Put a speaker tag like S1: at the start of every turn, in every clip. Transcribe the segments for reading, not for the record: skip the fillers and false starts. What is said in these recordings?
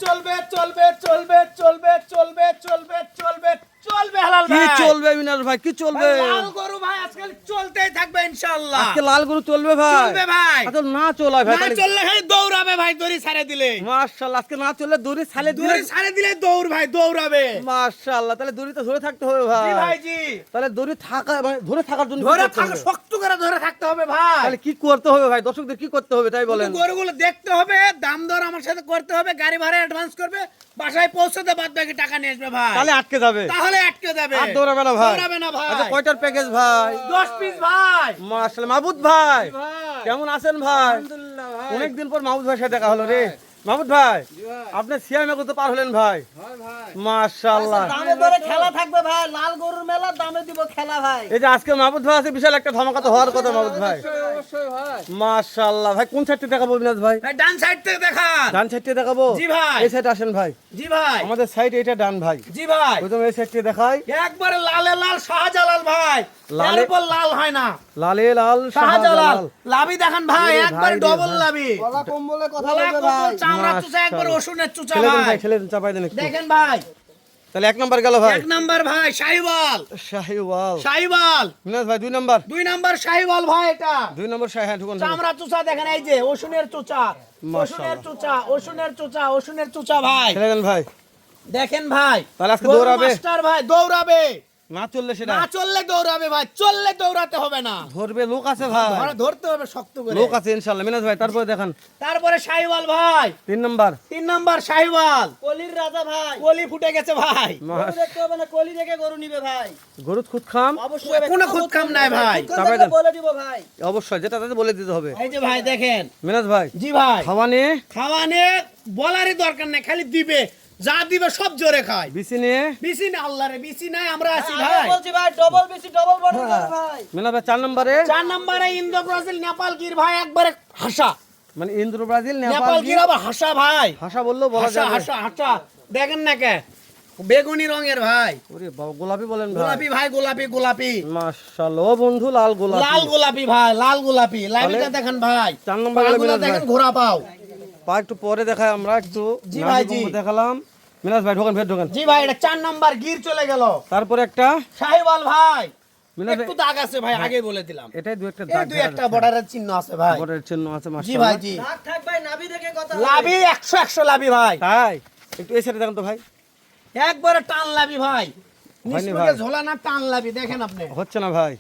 S1: চলবে চলবে চলবে চলবে চলবে চলবে চলবে চলবে হালাল
S2: কি
S1: ভাই
S2: চলবে মিনাজ ভাই কি চলবে
S1: লাল গরু ভাই আজকাল চলতেই থাকবে ইনশাআল্লাহ
S2: আজকে লাল গরু চলবে ভাই
S1: চলবে ভাই
S2: আচ্ছা না চলায় ভাই
S1: না চললে খালি দৌড়াবে ভাই দড়ি ছাড়ে দিলে
S2: মাশাআল্লাহ আজকে না চললে দড়ি ছালে দিলে
S1: দড়ি ছাড়ে দিলে দৌড় ভাই দৌড়াবে
S2: মাশাআল্লাহ তাহলে দড়ি তো ধরে থাকতে হবে ভাই
S1: জি ভাই জি
S2: তাহলে দড়ি থাকা মানে ধরে থাকার জন্য কি
S1: ধরে
S2: করতে
S1: থাকা
S2: হবে?
S1: শক্ত করে ধরে থাকতে হবে ভাই
S2: তাহলে কি করতে হবে ভাই দর্শকদের কি করতে হবে তাই বলেন
S1: গরুগুলো দেখতে হবে দাম দর আমার সাথে করতে হবে গাড়ি ভাড়া অ্যাডভান্স করবে বাসায় পৌঁছতে বাদ বাকি টাকা নিয়ে আসবে ভাই
S2: তাহলে আটকে যাবে
S1: তাহলে আটকে যাবে
S2: আর দৌড়াবে না ভাই
S1: দৌড়াবে না ভাই
S2: আচ্ছা কয়টার প্যাকেজ ভাই
S1: 10 পিস ভাই
S2: মাশাআল্লাহ মাহমুদ ভাই
S1: ভাই
S2: কেমন আছেন ভাই
S1: আলহামদুলিল্লাহ ভাই
S2: অনেকদিন পর মাহমুদ ভাইয়ের সাথে দেখা হলো রে মাহমুদ ভাই আপনি সিয়ামে কত পার হলেন ভাই
S1: ভাই
S2: মাশাআল্লাহ
S3: দামে দরে খেলা থাকবে ভাই লাল গরুর মেলা দামে দিব খেলা ভাই
S2: এই যে আজকে মাহমুদ ভাই আছে বিশাল একটা ধামাকা তো হওয়ার কথা মাহমুদ ভাই
S1: অবশ্যই ভাই
S2: মাশাআল্লাহ ভাই কোন সাইডে দেখাবো বিনাজ ভাই
S1: ভাই ডান সাইড থেকে দেখান
S2: ডান সাইডে দেখাবো
S1: জি ভাই।
S2: এই সাইডে আসেন ভাই
S1: জি ভাই
S2: আমাদের সাইড এটা ডান ভাই
S1: জি ভাই
S2: প্রথমে এই সাইডে দেখাই
S1: একবারে লালে লাল শাহজালাল ভাই লাল
S2: লালে-
S1: উপর লাল হয় না
S2: লালে লাল
S1: শাহজালাল
S2: শাহজালাল
S1: লাভি দেখান ভাই
S2: ওরে
S1: একবারে
S2: ভাই রে
S1: ডবল
S2: ভাই।
S1: লাভি
S3: গলা কম্বলে কথা
S1: গলা
S3: বলবে
S1: কত
S3: ভাই
S1: চামড়া চুচা একবার
S2: মাশাআল্লাহ।
S1: ওষুনের চুচা
S2: ছেলে দেন
S1: ভাই
S2: ভাই ছেলে দেন চাপাই দেন একটু
S1: দেখেন ভাই
S2: তাহলে এক নাম্বার গেল ভাই
S1: এক নাম্বার ভাই শাহিওয়াল
S2: শাহিওয়াল
S1: শাহিওয়াল
S2: মিনাজ ভাই দুই নাম্বার
S1: 2 নাম্বার শাহিওয়াল ভাই এটা
S2: দুই নাম্বার শাহি ঢুকুন
S1: চামড়া চুচা দেখেন এই যে ওষুনের চুচা ওষুনের চুচা ওষুনের চুচা ওষুনের চুচা ভাই
S2: ছেলে দেন ভাই
S1: দেখেন ভাই
S2: তাহলে আজকে
S1: গরু
S2: দৌড়াবে
S1: মাস্টার ভাই দৌড়াবে
S2: না চললে সেটা
S1: না চললে দৌড়াবে ভাই চললে দৌড়াতে হবে না
S2: ধরবে লোক আছে ভাই
S1: ধরতে হবে শক্ত করে
S2: লোক আছে ইনশাআল্লাহ মিনাজ ভাই তারপরে দেখান
S1: তারপরে শাহিওয়াল ভাই
S2: তিন নাম্বার
S1: 3 নাম্বার শাহিওয়াল
S3: কলির রাজা ভাই
S1: কলি ফুটে গেছে ভাই
S3: গরু দেখতে হবে না কলি দেখে গরু নিবে ভাই
S2: গরুত খুদ খাম
S3: অবশ্যই
S1: কোনো খুদ খাম নাই ভাই।
S3: খুদ খাম
S2: চাপাই
S3: দেখলে
S2: দেন।
S3: বলে দিব ভাই
S2: অবশ্যই যেটা তাতে বলে দিতে হবে
S1: এই যে ভাই দেখেন
S2: মিনাজ ভাই
S1: জি ভাই
S2: খাওয়া নিয়ে
S1: খাওয়ানে বলারই দরকার নাই খালি দিবে যা দিবে সব জোরে খায়
S2: বিসি নিয়ে
S1: বিসি না আল্লাহ রে বিসি নাই আমরা আছি
S3: আমি
S1: ভাই
S3: বলছি ভাই ডবল বেশি ডবল বডি ভাই
S2: মিনাজ ভাই চার নম্বরে
S1: 4 নম্বরে ইন্দো ব্রাজিল নেপাল গির ভাই একবারে হাসা
S2: মানে ইন্দ্র ব্রাজিল
S1: নেপাল
S2: নেপাল
S1: গির আবার হাসা ভাই
S2: ভাষা বললেও বলা
S1: হাসা
S2: যাবে
S1: হাসা হাসা দেখেন না কে বেগুনি রঙের ভাই
S2: ওরে বাবা গোলাপি বলেন ভাই
S1: গোলাপি ভাই গোলাপি গোলাপি
S2: মাশাআল্লাহ ও বন্ধু লাল গোলাপি
S1: লাল গোলাপি ভাই লাল গোলাপি লাইনটা দেখেন ভাই
S2: 4 নম্বরে
S1: পাগুলো
S2: মিনাজ ভাই
S1: দেখেন ঘোড়া পাও
S2: পা একটু পরে দেখাই আমরা একটু
S1: জি ভাই, জি।
S2: দেখালাম মিনাজ ভাই ঢোকেন ফের ঢোকেন
S1: জি ভাই এটা 4 নাম্বার গির চলে গেল
S2: তারপরে একটা
S1: শাহিওয়াল ভাই
S2: মিনাজ ভাই
S1: একটু দাগ আছে ভাই আগে বলে দিলাম
S2: এটাই দুই একটা
S1: এই
S2: দাগ
S1: দুই একটা বর্ডারের চিহ্ন আছে ভাই
S2: বর্ডারের চিহ্ন আছে
S1: জি
S2: মাশাআল্লাহ
S1: ভাই জি
S3: রাগ থাক ভাই নাভি দেখে কথা
S1: লাভি 100 লাভি ভাই
S2: তাই একটু এই সাইডে দেখেন তো ভাই
S1: একবারে টান লাভি ভাই
S2: হয়নি
S1: নিসমুখে
S2: ভাই।
S1: ঝোলানা টান লাভি দেখেন আপনি
S2: হচ্ছে না ভাই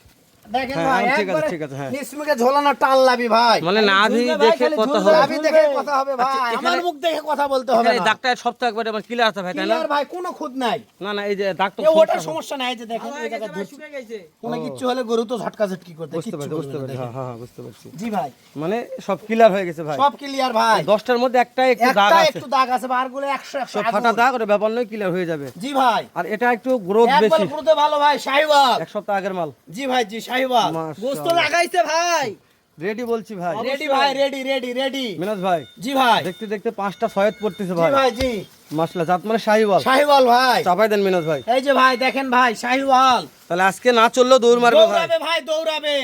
S1: দেখেন
S2: হ্যাঁ,
S1: ভাই
S2: ঠিক আছে,
S1: একবারে
S2: ঠিক আছে, হ্যাঁ।
S1: নিসমুখে ঝোলানা টান লাভি ভাই
S2: মানে নাভি
S3: ঝুলবে ভাই,
S2: দেখে
S3: খালি
S2: কথা
S3: ঝুলবে।
S2: হবে
S1: লাভি দেখে কথা হবে ভাই
S2: আচ্ছা,
S1: আমার
S2: এখানে-
S1: মুখ দেখে কথা বলতে হবে
S2: এই
S1: না
S2: দাগটা সপ্তাহ একবারে আমার ক্লিয়ার আছে ভাই তাই না
S1: ক্লিয়ার ভাই কোনো খুদ নাই
S2: না না এই যে দাগ তো
S1: এ ওটার সমস্যা নাই এই যে দেখেন এই জায়গা ধরছি
S3: শুকে গেছে
S1: কোনো কিচ্ছু হলে গরু তো ঝটকা ঝটকি করতে
S2: বুঝতে
S1: কিচ্ছু
S2: পারছি বুঝতে
S1: করবে না,
S2: পারছি
S1: দেখেন।
S2: হ্যাঁ হ্যাঁ বুঝতে পারছি
S1: জি ভাই
S2: মানে সব ক্লিয়ার হয়ে গেছে ভাই
S1: সব ক্লিয়ার ভাই
S2: 10টার মধ্যে একটাই একটু দাগ
S1: একটা
S2: আছে
S1: একটু দাগ আছে বারগুলো 100
S2: সব
S1: 100
S2: ফাটা দাগ ওটা ব্যাপার নয় ক্লিয়ার হয়ে যাবে
S1: জি ভাই
S2: আর এটা একটু গ্রোথ
S1: একবার
S2: বেশি
S1: পুরোতে ভালো ভাই শাহিওয়াল
S2: এক সপ্তাহ আগের মাল
S1: জি ভাই জি শাহিওয়াল
S3: গোস্ত
S2: মাশাআল্লাহ
S3: লাগাইছে ভাই
S2: রেডি বলছি ভাই
S1: রেডি ভাই রেডি রেডি রেডি
S2: মিনাজ ভাই
S1: জি ভাই
S2: দেখতে দেখতে 5টা সয়েদ পড়তেছে
S1: জি
S2: ভাই
S1: ভাই জি
S2: মাশাআল্লাহ জাত মানে শাহিওয়াল
S1: শাহিওয়াল ভাই
S2: চাপাই দেন মিনাজ ভাই
S1: এই যে ভাই দেখেন ভাই শাহিওয়াল
S2: তাহলে আজকে না চললেও দৌড় মারবে ভাই
S1: দৌড়াবে ভাই দৌড়াবে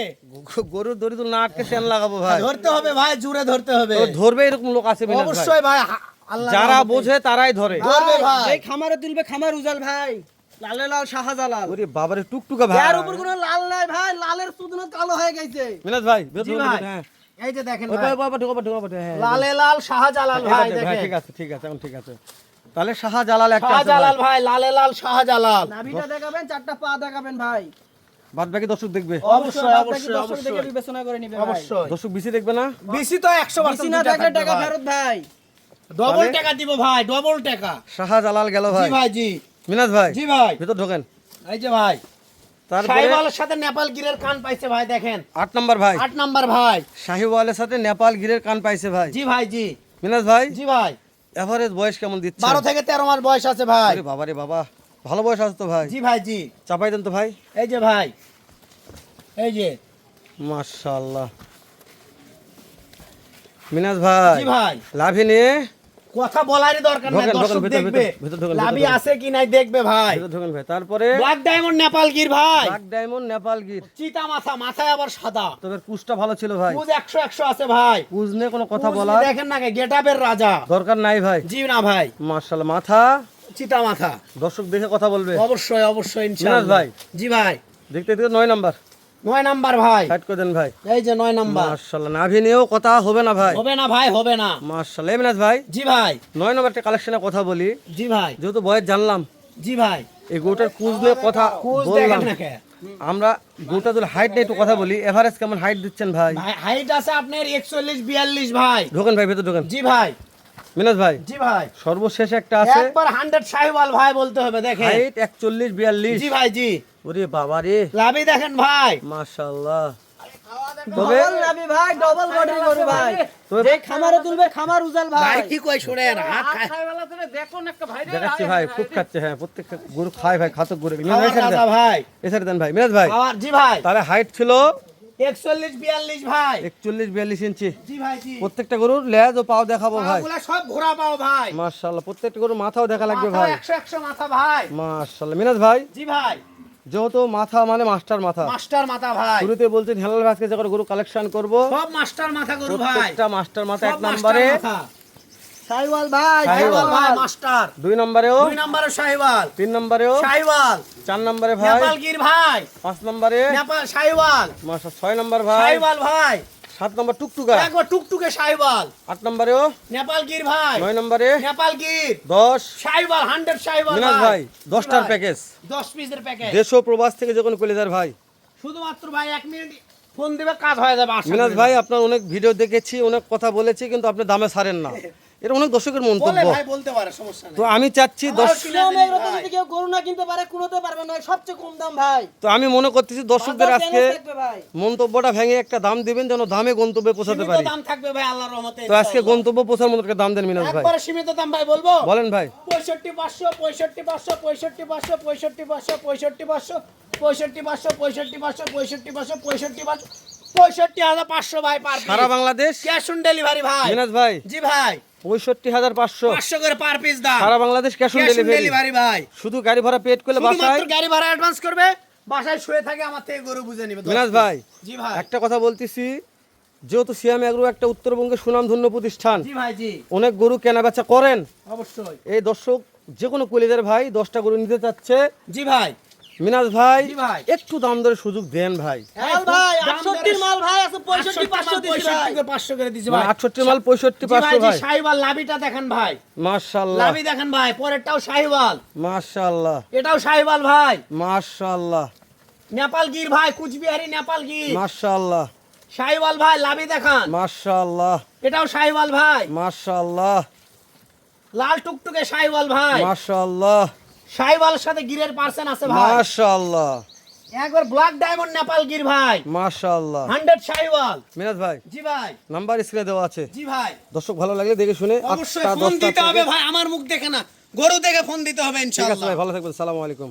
S2: গরুর দড়ি তো না আটকে সেন লাগাবো ভাই
S1: ধরতে হবে ভাই জুড়ে ধরতে হবে
S2: তো ধরবে এরকম লোক আছে মিনাজ ভাই
S1: অবশ্যই ভাই আল্লাহ
S2: যারা বোঝে তারাই ধরে
S1: ধরবে ভাই
S3: এই খামারে তুলবে খামার উজাল ভাই লালে লাল শাহজালাল
S2: ওরে বাবারে টুকটুকা ভাই
S3: এর উপর কোনো লাল নাই ভাই লালের সুদনা কালো হয়ে গেছে
S2: মিনাজ ভাই
S1: জি ভাই এই যে দেখেন
S2: ওই
S1: ভাই
S2: বাবা ঢোকা ঢোকা হ্যাঁ
S1: লালে লাল শাহজালাল ভাই দেখেন
S2: ঠিক আছে ঠিক আছে এখন ঠিক আছে তাহলে শাহজালাল একটা আছে
S1: শাহজালাল ভাই লালে লাল শাহজালাল
S3: নাভিটা দেখাবেন চারটা পা দেখাবেন ভাই
S2: বাদ বাকি দর্শক দেখবে
S1: অবশ্যই
S3: বাদ বাকি
S1: অবশ্যই
S3: দর্শক দেখে
S1: অবশ্যই
S3: বিবেচনা করে নিবে ভাই
S1: অবশ্যই
S2: দর্শক বেশি দেখবে না
S1: বেশি তো 100%
S3: বেশি না থাকলে টাকা ফেরত ভাই
S1: ডবল
S2: তাহলে?
S1: টাকা দিব ভাই ডবল টাকা
S2: শাহজালাল গেল
S1: জি
S2: ভাই
S1: ভাই জি
S2: মিনাজ ভাই
S1: জি ভাই
S2: ভিতর ঢোকেন
S1: এই যে ভাই
S2: তারপরে
S1: শাহিওয়ালের সাথে নেপাল গিরের কান পাইছে ভাই দেখেন
S2: 8 নাম্বার ভাই
S1: 8 নাম্বার ভাই
S2: শাহিওয়ালের সাথে নেপাল গিরের কান পাইছে ভাই
S1: জি ভাই জি
S2: মিনাজ ভাই
S1: জি ভাই
S2: এভারেজ বয়স কেমন দিচ্ছে
S1: 12 থেকে 13 মাস বয়স আছে ভাই
S2: আরে বাবা রে বাবা ভালো বয়স আছে তো ভাই
S1: জি ভাই জি
S2: চাপাই দেন তো ভাই
S1: এই যে ভাই এই যে
S2: মাশাআল্লাহ মিনাজ ভাই
S1: জি ভাই
S2: লাভি নিয়ে
S1: কথা বলারই দরকার নাই,
S2: ঢোকেন,
S1: দর্শক
S2: ঢোকেন, ভেতর,
S1: দেখবে
S2: ভেতর, ভেতর ঢোকেন,
S1: লাভি
S2: ভেতর
S1: আছে কি নাই দেখবে ভাই।
S2: ভেতর ঢোকেন ভাই। তারপরে
S1: ব্ল্যাক ডায়মন্ড নেপাল গির ভাই,
S2: ব্ল্যাক ডায়মন্ড নেপাল গির,
S1: চিতা মাথা, মাথায় আবার সাদা,
S2: তবে কুচটা ভালো ছিল ভাই।
S1: কুজ 100 আছে ভাই।
S2: কুচ নিয়ে কোনো কথা
S1: কুজ
S2: বলা
S1: দেখেন না গেটআপের রাজা,
S2: দরকার নাই ভাই।
S1: জি না ভাই,
S2: মাশাআল্লাহ, মাথা
S1: চিতা মাথা,
S2: দর্শক দেখে কথা বলবে।
S1: অবশ্যই অবশ্যই
S2: মিনাজ
S1: ইনশাআল্লাহ
S2: ভাই।
S1: জি ভাই।
S2: দেখতে দেখতে 9 নাম্বার
S1: 9 নাম্বার ভাই,
S2: সাইড করে দেন ভাই।
S1: এই যে 9 নাম্বার।
S2: মাশাআল্লাহ, নাভি নিয়েও কথা হবে না ভাই।
S1: হবে না ভাই, হবে না।
S2: মাশাআল্লাহ। মিনাজ ভাই,
S1: জি ভাই
S2: 9 নাম্বারটা কালেকশনের কথা বলি,
S1: জি ভাই
S2: যেহেতু বয়স জানলাম,
S1: জি ভাই।
S2: এই গোটার কুচ নিয়ে কথা
S1: কুজ
S2: বললাম।
S1: দেখেন না কে
S2: আমরা গোটা যদি হাইট নিয়ে একটু কথা বলি, এভারেজ কেমন হাইট দিচ্ছেন ভাই?
S1: ভাই, হাইট আছে আপনার 41-42 ভাই।
S2: ঢোকেন ভাই, ভেতর ঢোকেন।
S1: জি ভাই
S2: মিনাজ ভাই,
S1: জি ভাই,
S2: সর্বশেষ একটা আছে
S1: একবার 100 শাহিওয়াল ভাই বলতে হবে দেখেন।
S2: হাইট 41-42।
S1: জি ভাই জি,
S2: ওরে বাবা রে,
S1: লাভি দেখেন ভাই।
S2: মাশাআল্লাহ।
S3: ডবল নাবি ভাই, ডবল বডির গরু ভাই।
S2: তবে
S3: যে খামারে তুলবে খামার উজাল
S1: ভাই
S3: ভাই।
S1: কি কই শুনেন, হাত খায়
S2: দেখাচ্ছি ভাই, খুব খাচ্ছে। হ্যাঁ, প্রত্যেকটা গরু খায় ভাই, খাতক গরু।
S1: খাওয়ার রাজা ভাই।
S2: এছাড়া দেন ভাই। মিনাজ ভাই,
S1: খাওয়ার জি ভাই,
S2: তাহলে হাইট ছিল
S1: 41-42 ভাই।
S2: 41-42 ইঞ্চি।
S1: জি ভাই জি,
S2: প্রত্যেকটা গরুর লেজ ও পাও দেখাবো ভাই।
S1: পাগুলা সব ঘোরা পাও ভাই।
S2: মাশাআল্লাহ, প্রত্যেকটা গরুর মাথাও দেখা লাগবে
S1: মাথা
S2: ভাই।
S1: 100 মাথা ভাই।
S2: মাশাআল্লাহ। মিনাজ ভাই,
S1: জি ভাই,
S2: যেহেতু মাথা মানে মাস্টার মাথা,
S1: মাস্টার মাথা ভাই।
S2: শুরুতে বলছেন হেলাল ভাইকে যখন গরু কালেকশন করব,
S1: সব মাস্টার মাথা গরু ভাই।
S2: প্রত্যেকটা মাস্টার মাথা।
S1: সব
S2: এক নম্বরে
S1: মাস্টার মাথা।
S3: শাহিওয়াল ভাই,
S2: শাহিওয়াল
S1: ভাই মাস্টার।
S2: 2 নম্বরেও,
S1: 2 নম্বরে শাহিওয়াল,
S2: 3 নম্বরেও,
S1: শাহিওয়াল,
S2: 4 নম্বরে ভাই,
S1: নেপাল গির ভাই,
S2: 5 নম্বরে,
S1: নেপাল শাহিওয়াল,
S2: মাশাআল্লাহ 6 নম্বর ভাই,
S1: শাহিওয়াল ভাই,
S2: 7 নম্বর টুকটুকা,
S1: একবার টুকটুকে শাহিওয়াল,
S2: 8 নম্বরেও,
S1: নেপাল গির ভাই,
S2: 9 নম্বরে,
S1: নেপাল গির,
S2: 10।
S1: শাহিওয়াল 100 শাহিওয়াল
S2: মিনাজ ভাই, 10টার প্যাকেজ,
S1: 10 পিসের প্যাকেজ।
S2: দেশ ও প্রবাস থেকে যখন কলেজার ভাই।
S1: শুধুমাত্র ভাই 1 মিনিট ফোন দিবে, কাজ হয়ে যাবে।
S2: মিনাজ ভাই, আপনার অনেক ভিডিও দেখেছি, অনেক কথা বলেছি, কিন্তু আপনি দামে ছাড়েন না। এটা অনেক দর্শকের
S1: বলে
S2: মন্তব্য।
S1: ভাই, বলতে পারে, সমস্যা
S2: তো
S1: নেই।
S2: আমি চাচ্ছি
S3: ইসলামে এরকম যদি কেউ গরু না কিনতে পারে, কোনোতে পারবে না, সবচেয়ে কম দাম ভাই।
S2: তো আমি মনে করতেছি দর্শকদের আজকে
S3: চ্যালেঞ্জ থাকবে ভাই।
S2: মন্তব্যটা ভেঙে একটা দাম দিবেন, যেন দামে গন্তব্যে পৌঁছাতে
S1: সীমিত
S2: পারি।
S1: দাম থাকবে ভাই আল্লাহর রহমতে।
S2: তো আজকে গন্তব্য পৌঁছার মতো একটা দাম দেন মিনাজ ভাই।
S1: একবারে সীমিত দাম ভাই বলবো।
S2: বলেন ভাই।
S1: 65,500 65,500 65,500 65,500 65,500 65,500 65,500 65,500 65,500 65,500 ভাই পার
S2: সারা বাংলাদেশ
S1: ক্যাশ অন ডেলিভারি ভাই।
S2: মিনাজ ভাই,
S1: জি ভাই,
S2: 65,500
S1: 500 করে পার পিস দাম।
S2: সারা Bangladesh cash on
S1: cash on
S2: delivery.
S1: Delivery ভাই।
S2: শুধু গাড়ি ভাড়া পেড করলে বাসায়।
S1: শুধুমাত্র গাড়ি ভাড়া অ্যাডভান্স করবে, বাসায় শুয়ে থাকে আমার থেকে গরু বুঝে নেবে।
S2: মিনাজ ভাই,
S1: জি ভাই,
S2: একটা কথা বলতেছি, যেহেতু সিয়াম এগ্রো একটা উত্তরবঙ্গের সুনামধন্য প্রতিষ্ঠান,
S1: জি ভাই জি,
S2: অনেক গরু কেনা বেচা করেন।
S1: অবশ্যই।
S2: এই দর্শক যে কোনো কলিজার ভাই 10টা গরু নিতে চাচ্ছে,
S1: জি ভাই,
S2: মিনাজ ভাই
S1: জি ভাই।
S2: একটু দাম দরে সুযোগ দেন ভাই।
S3: মাল ভাই,
S1: দাম
S3: 68 মাল ভাই আছে, 65,500 দিছি ভাই।
S1: 500 করে দিছি ভাই।
S2: 68 মাল 65,500
S1: জি
S2: ভাই।
S1: শাহিওয়াল লাভিটা দেখেন ভাই,
S2: মাশাআল্লাহ
S1: লাভি দেখেন ভাই, পরেরটাও শাহিওয়াল,
S2: মাশাআল্লাহ
S1: এটাও শাহিওয়াল ভাই,
S2: মাশাআল্লাহ
S1: নেপাল গির ভাই, কুচবিহারি নেপাল গির,
S2: মাশাআল্লাহ
S1: শাহিওয়াল ভাই, লাভি দেখান,
S2: মাশাআল্লাহ
S1: এটাও শাহিওয়াল ভাই,
S2: মাশাআল্লাহ
S1: লাল টুকটুকে শাহিওয়াল ভাই,
S2: মাশাআল্লাহ
S1: শাহিওয়ালের সাথে গিরের পার্সেন্ট আছে ভাই,
S2: মাশাআল্লাহ
S1: একবার ব্ল্যাক ডায়মন্ড নেপাল গির ভাই,
S2: মাশাআল্লাহ।
S1: 100 শাহিওয়াল।
S2: মিনাজ ভাই,
S1: জি ভাই,
S2: নাম্বার স্ক্রিনে দেওয়া আছে,
S1: জি ভাই,
S2: দর্শক ভালো লাগলে দেখে শুনে
S1: অবশ্যই
S2: 8টা
S1: ফোন
S2: 10টা
S1: দিতে হবে
S2: থেকে-
S1: ভাই, আমার মুখ দেখে না, গরু দেখে ফোন দিতে হবে
S2: ঠিক আছে
S1: ইনশাআল্লাহ।
S2: ভাই, ভালো থাকবেন। আসসালামু আলাইকুম।